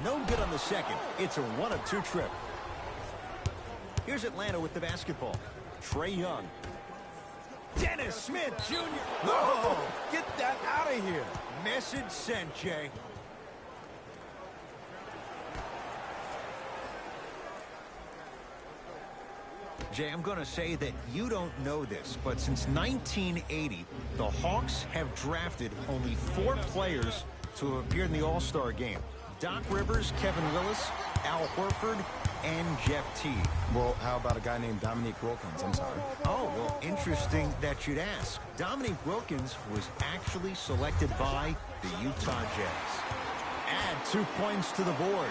No good on the second. It's a 1-of-2 trip. Here's Atlanta with the basketball. Trae Young. Dennis Smith Jr. Oh, get that out of here. Message sent, Jay. Jay, I'm going to say that you don't know this, but since 1980, the Hawks have drafted only 4 players to have appeared in the All-Star game. Doc Rivers, Kevin Willis, Al Horford, and Jeff Teague. Well, how about a guy named Dominique Wilkins? I'm sorry. Oh, well, interesting that you'd ask. Dominique Wilkins was actually selected by the Utah Jazz. Add 2 points to the board.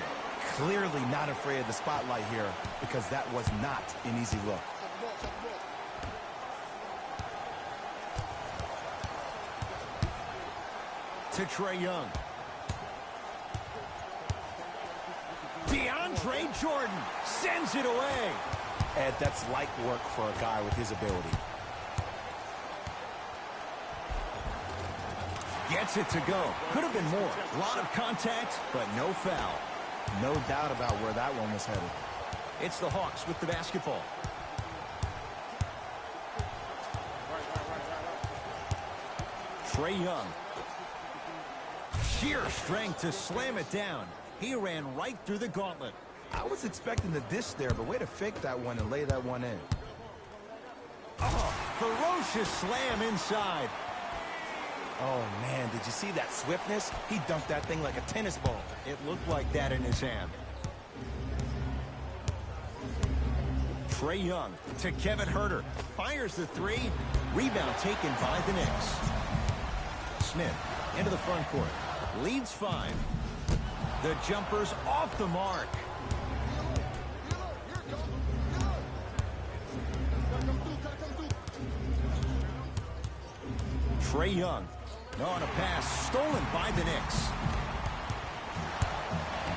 Clearly not afraid of the spotlight here because that was not an easy look. To Trae Young. DeAndre Jordan sends it away. Ed, that's light work for a guy with his ability. Gets it to go. Could have been more. A lot of contact, but no foul. No doubt about where that one was headed. It's the Hawks with the basketball. Trae Young. Sheer strength to slam it down. He ran right through the gauntlet. I was expecting the dish there, but way to fake that one and lay that one in. Oh, ferocious slam inside. Oh, man, did you see that swiftness? He dunked that thing like a tennis ball. It looked like that in his hand. Trae Young to Kevin Huerter. Fires the 3. Rebound taken by the Knicks. Smith into the front court. Leads 5. The jumper's off the mark. Trae Young. On a pass stolen by the Knicks.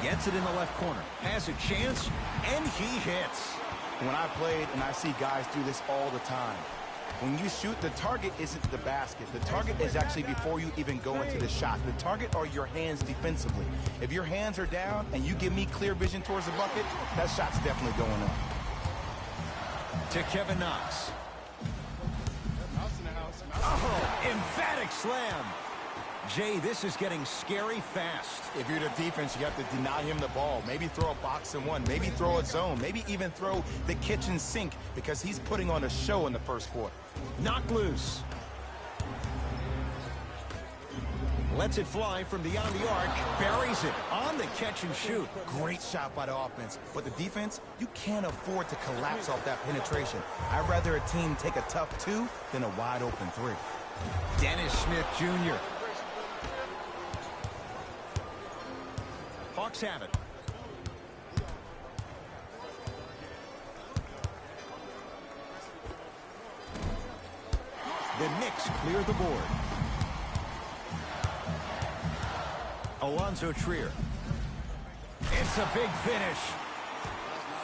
Gets it in the left corner. Has a chance, and he hits. When I played, and I see guys do this all the time, when you shoot, the target isn't the basket. The target is actually before you even go into the shot. The target are your hands defensively. If your hands are down and you give me clear vision towards the bucket, that shot's definitely going up. To Kevin Knox. Oh, emphatic slam. Jay, this is getting scary fast. If you're the defense, you have to deny him the ball. Maybe throw a box and one. Maybe throw a zone. Maybe even throw the kitchen sink because he's putting on a show in the first quarter. Knocked loose. Lets it fly from beyond the arc. Buries it on the catch and shoot. Great shot by the offense. But the defense, you can't afford to collapse off that penetration. I'd rather a team take a tough 2 than a wide open 3. Dennis Smith Jr. Hawks have it. The Knicks clear the board. Alonzo Trier. It's a big finish.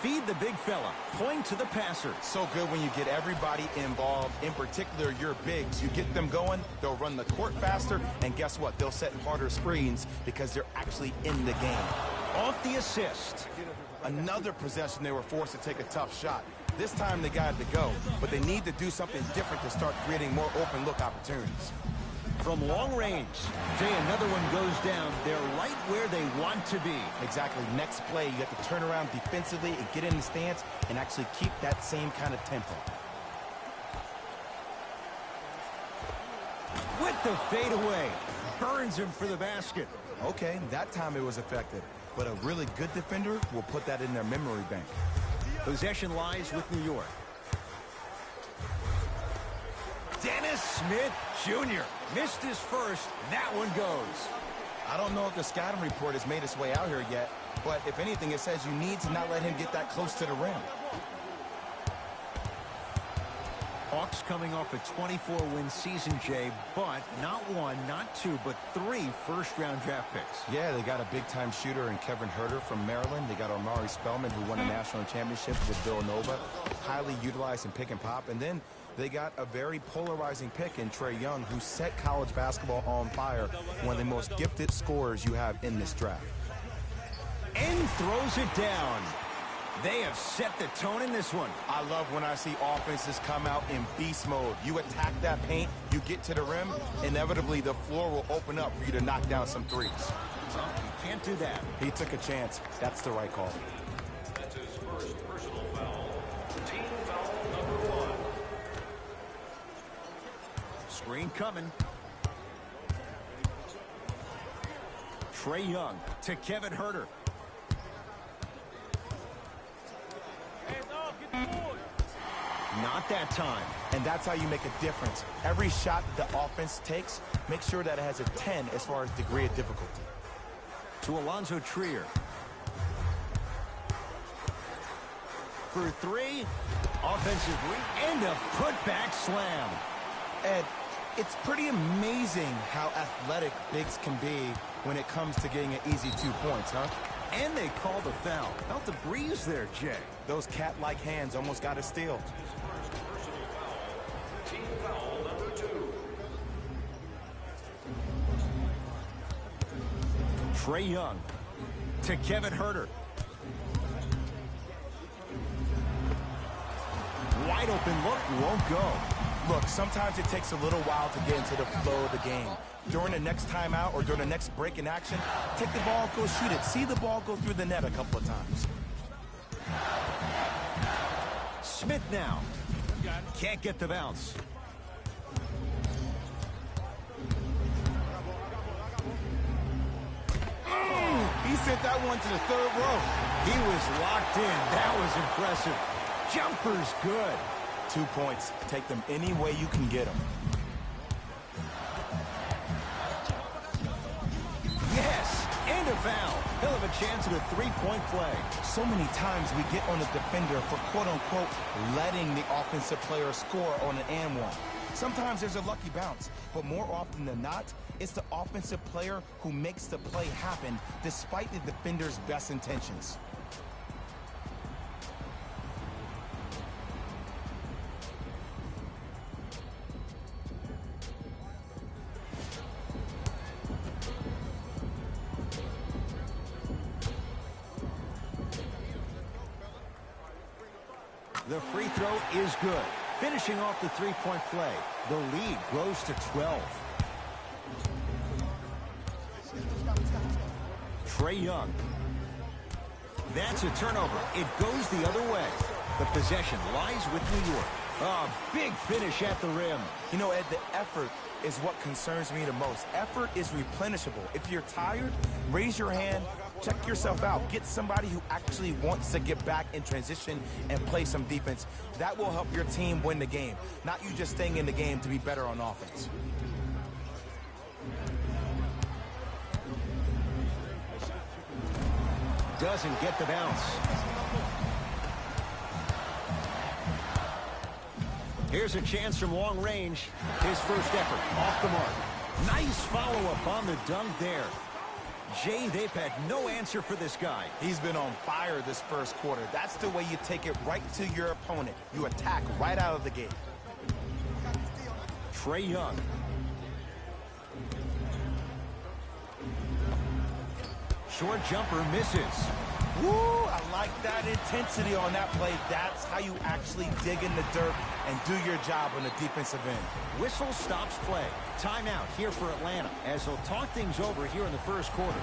Feed the big fella. Point to the passer. So good when you get everybody involved, in particular your bigs. You get them going, they'll run the court faster, and guess what? They'll set harder screens because they're actually in the game. Off the assist. Another possession they were forced to take a tough shot. This time they got it to go, but they need to do something different to start creating more open look opportunities. From long range, Jay, another one goes down. They're right where they want to be. Exactly. Next play, you have to turn around defensively and get in the stance and actually keep that same kind of tempo. With the fadeaway. Burns him for the basket. Okay, that time it was effective. But a really good defender will put that in their memory bank. Possession lies with New York. Dennis Smith Jr. missed his first. That one goes. I don't know if the scouting report has made its way out here yet, but if anything, it says you need to not let him get that close to the rim. Hawks coming off a 24-win season, Jay, but not 1, not 2, but 3 first-round draft picks. Yeah, they got a big-time shooter in Kevin Huerter from Maryland. They got Omari Spellman, who won a national championship with Villanova, highly utilized in pick and pop. And then they got a very polarizing pick in Trae Young, who set college basketball on fire, one of the most gifted scorers you have in this draft. and throws it down. They have set the tone in this one. I love when I see offenses come out in beast mode. You attack that paint, you get to the rim, inevitably the floor will open up for you to knock down some threes. Well, you can't do that. He took a chance. That's the right call. That's his first personal foul. Team foul number 1. Screen coming. Trae Young to Kevin Huerter. Not that time. And that's how you make a difference. Every shot the offense takes, make sure that it has a 10 as far as degree of difficulty. To Alonzo Trier. For 3. Offensive and a putback slam. Ed, it's pretty amazing how athletic bigs can be when it comes to getting an easy 2 points, huh? And they called a foul. Felt the breeze there, Jay. Those cat-like hands almost got a steal. Team foul number 2. Trae Young to Kevin Huerter. Wide open look, won't go. Look, sometimes it takes a little while to get into the flow of the game. During the next timeout or during the next break in action, take the ball, go shoot it. See the ball go through the net a couple of times. Smith now. Can't get the bounce. He sent that one to the 3rd row. He was locked in. That was impressive. Jumper's good. 2 points. Take them any way you can get them. Yes, and a foul. He'll have a chance at a 3-point play. So many times we get on the defender for quote-unquote letting the offensive player score on an and one. Sometimes there's a lucky bounce, but more often than not, it's the offensive player who makes the play happen despite the defender's best intentions. The free throw is good. Finishing off the 3-point play. The lead grows to 12. Trae Young. That's a turnover. It goes the other way. The possession lies with New York. A big finish at the rim. You know, Ed, the effort is what concerns me the most. Effort is replenishable. If you're tired, raise your hand, check yourself out. Get somebody who actually wants to get back in transition and play some defense. That will help your team win the game, not you just staying in the game to be better on offense. Doesn't get the bounce. Here's a chance from long range. His first effort off the mark. Nice follow-up on the dunk there. Jay, they've had no answer for this guy. He's been on fire this first quarter. That's the way you take it right to your opponent. You attack right out of the gate. Trae Young. Short jumper misses. Woo! I like that intensity on that play. That's how you actually dig in the dirt and do your job on the defensive end. Whistle stops play. Timeout here for Atlanta as they'll talk things over here in the first quarter.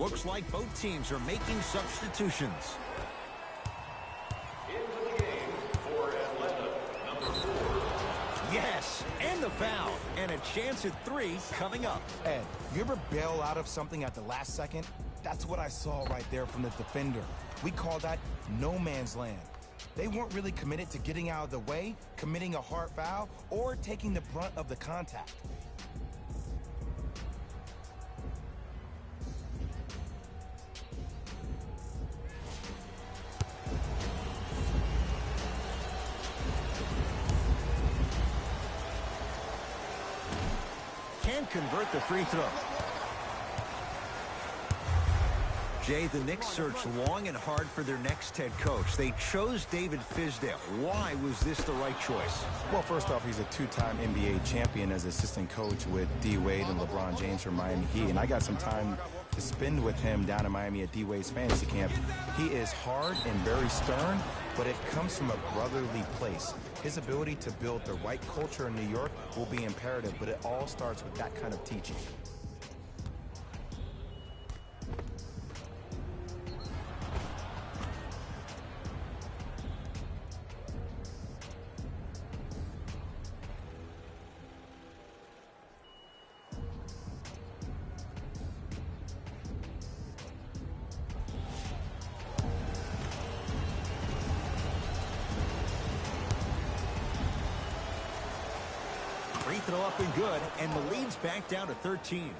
Looks like both teams are making substitutions. Into the game for Atlanta, number 4. Yes, and the foul. And a chance at 3 coming up. Ed, you ever bail out of something at the last second? That's what I saw right there from the defender. We call that no man's land. They weren't really committed to getting out of the way, committing a hard foul, or taking the brunt of the contact. Can convert the free throw. Jay, the Knicks searched long and hard for their next head coach. They chose David Fizdale. Why was this the right choice? Well, first off, he's a 2-time NBA champion as assistant coach with D. Wade and LeBron James from Miami Heat. And I got some time to spend with him down in Miami at D. Wade's fantasy camp. He is hard and very stern, but it comes from a brotherly place. His ability to build the right culture in New York will be imperative, but it all starts with that kind of teaching. Free throw up and good, and the lead's back down to 13.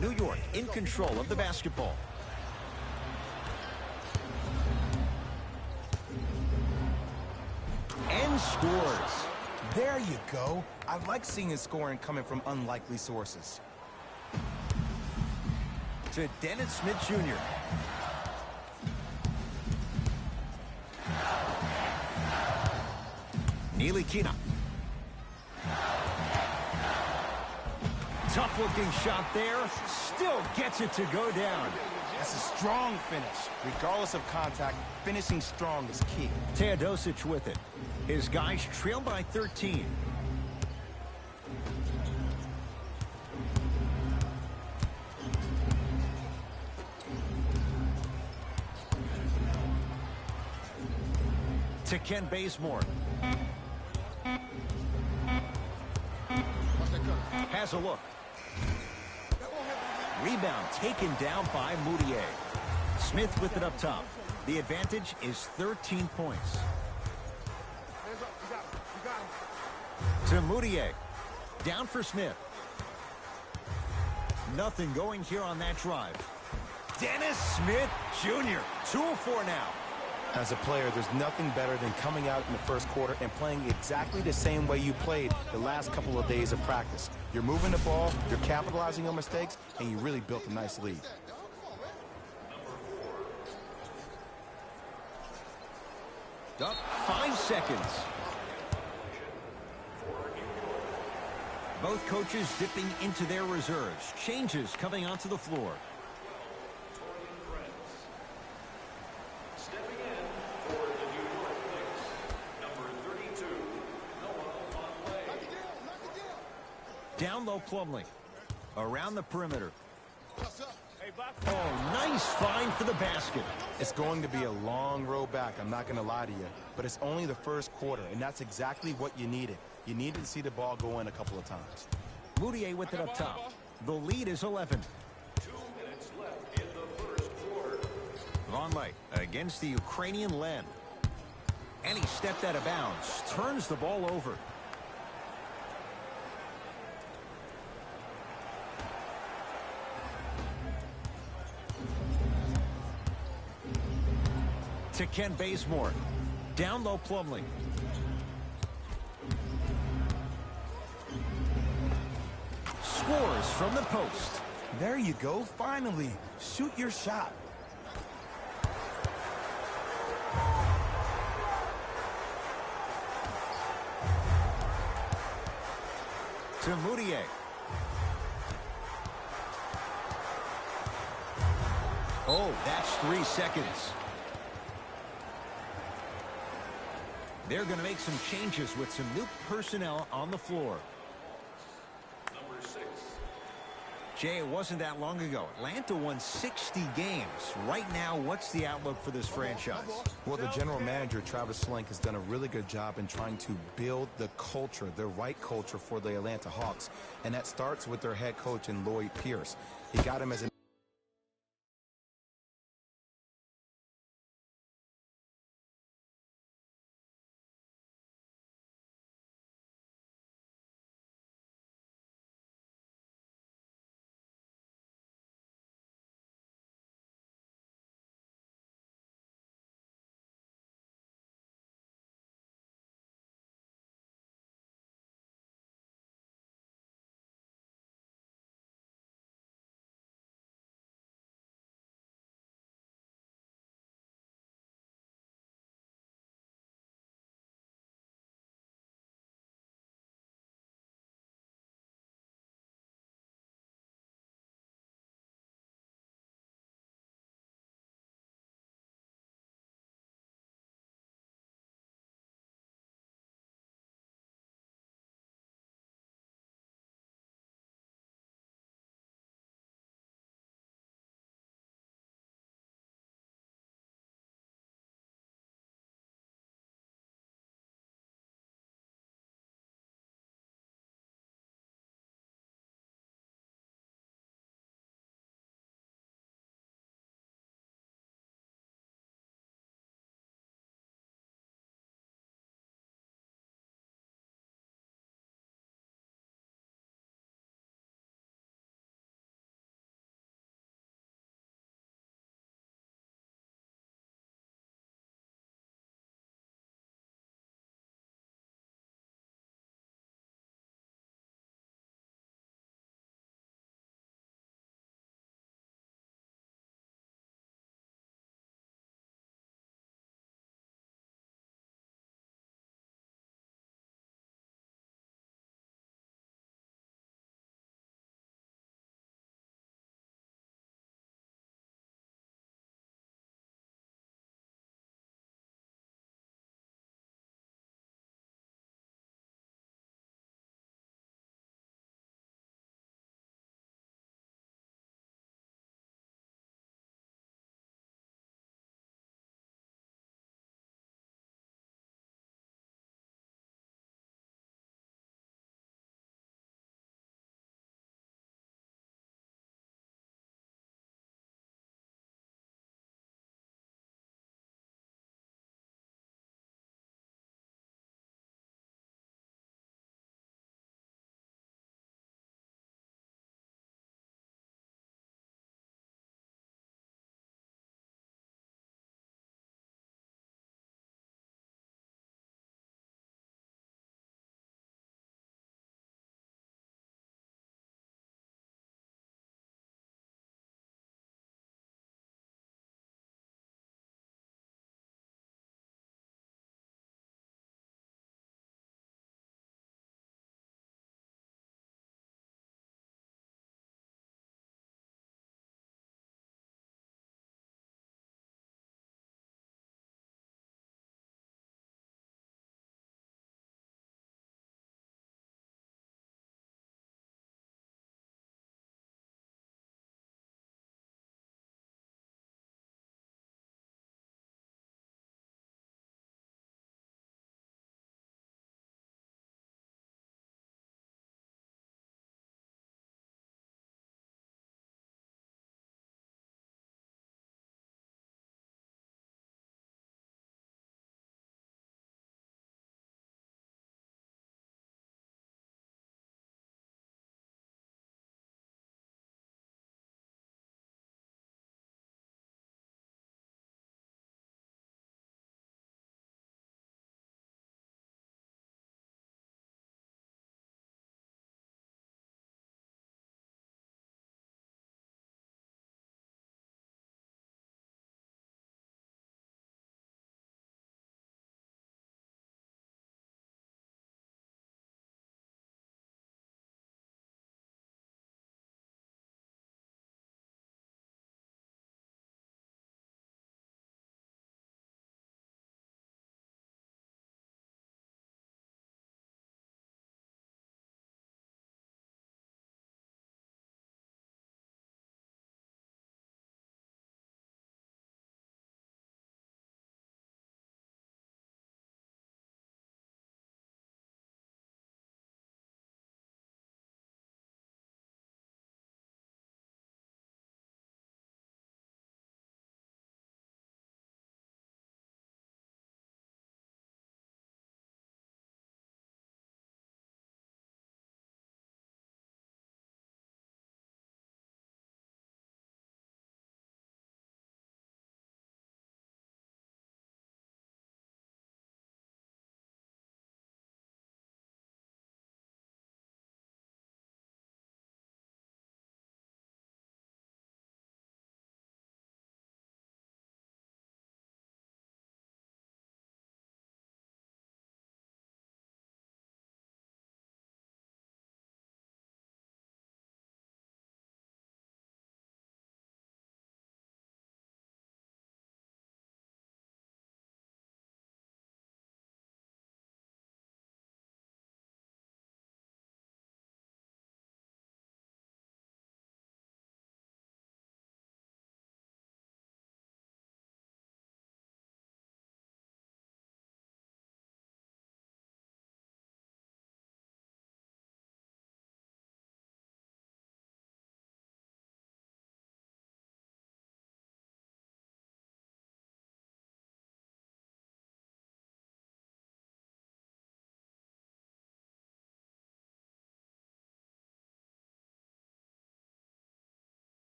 New York in control of the basketball. And scores. There you go. I like seeing his scoring coming from unlikely sources. To Dennis Smith Jr. Nilikina. Tough-looking shot there. Still gets it to go down. That's a strong finish. Regardless of contact, finishing strong is key. Teodosic with it. His guys trail by 13. To Ken Bazemore. Has a look. Rebound taken down by Moutier. Smith with it up top. The advantage is 13 points. To Moutier. Down for Smith. Nothing going here on that drive. Dennis Smith Jr. 2 of 4 now. As a player, there's nothing better than coming out in the first quarter and playing exactly the same way you played the last couple of days of practice. You're moving the ball, you're capitalizing on mistakes, and you really built a nice lead. Up 5 seconds. Both coaches dipping into their reserves. Changes coming onto the floor. Stepping in for the New York Knicks, number 32, Noah Vonleh. Down low Plumlee. Around the perimeter. Oh, nice find for the basket. It's going to be a long road back, I'm not going to lie to you. But it's only the first quarter, and that's exactly what you needed. You needed to see the ball go in a couple of times. Moutier with it up top. The lead is 11. 2 minutes left in the first quarter. Vonleh against the Ukrainian Len. And he stepped out of bounds. Turns the ball over. To Ken Bazemore. Down low Plumlee. Scores from the post. There you go, finally. Shoot your shot. To Moutier. Oh, that's 3 seconds. They're going to make some changes with some new personnel on the floor. Number 6. Jay, it wasn't that long ago. Atlanta won 60 games. Right now, what's the outlook for this franchise? Well, the general manager, Travis Schlenk, has done a really good job in trying to build the culture, the right culture for the Atlanta Hawks. And that starts with their head coach in Lloyd Pierce. He got him as an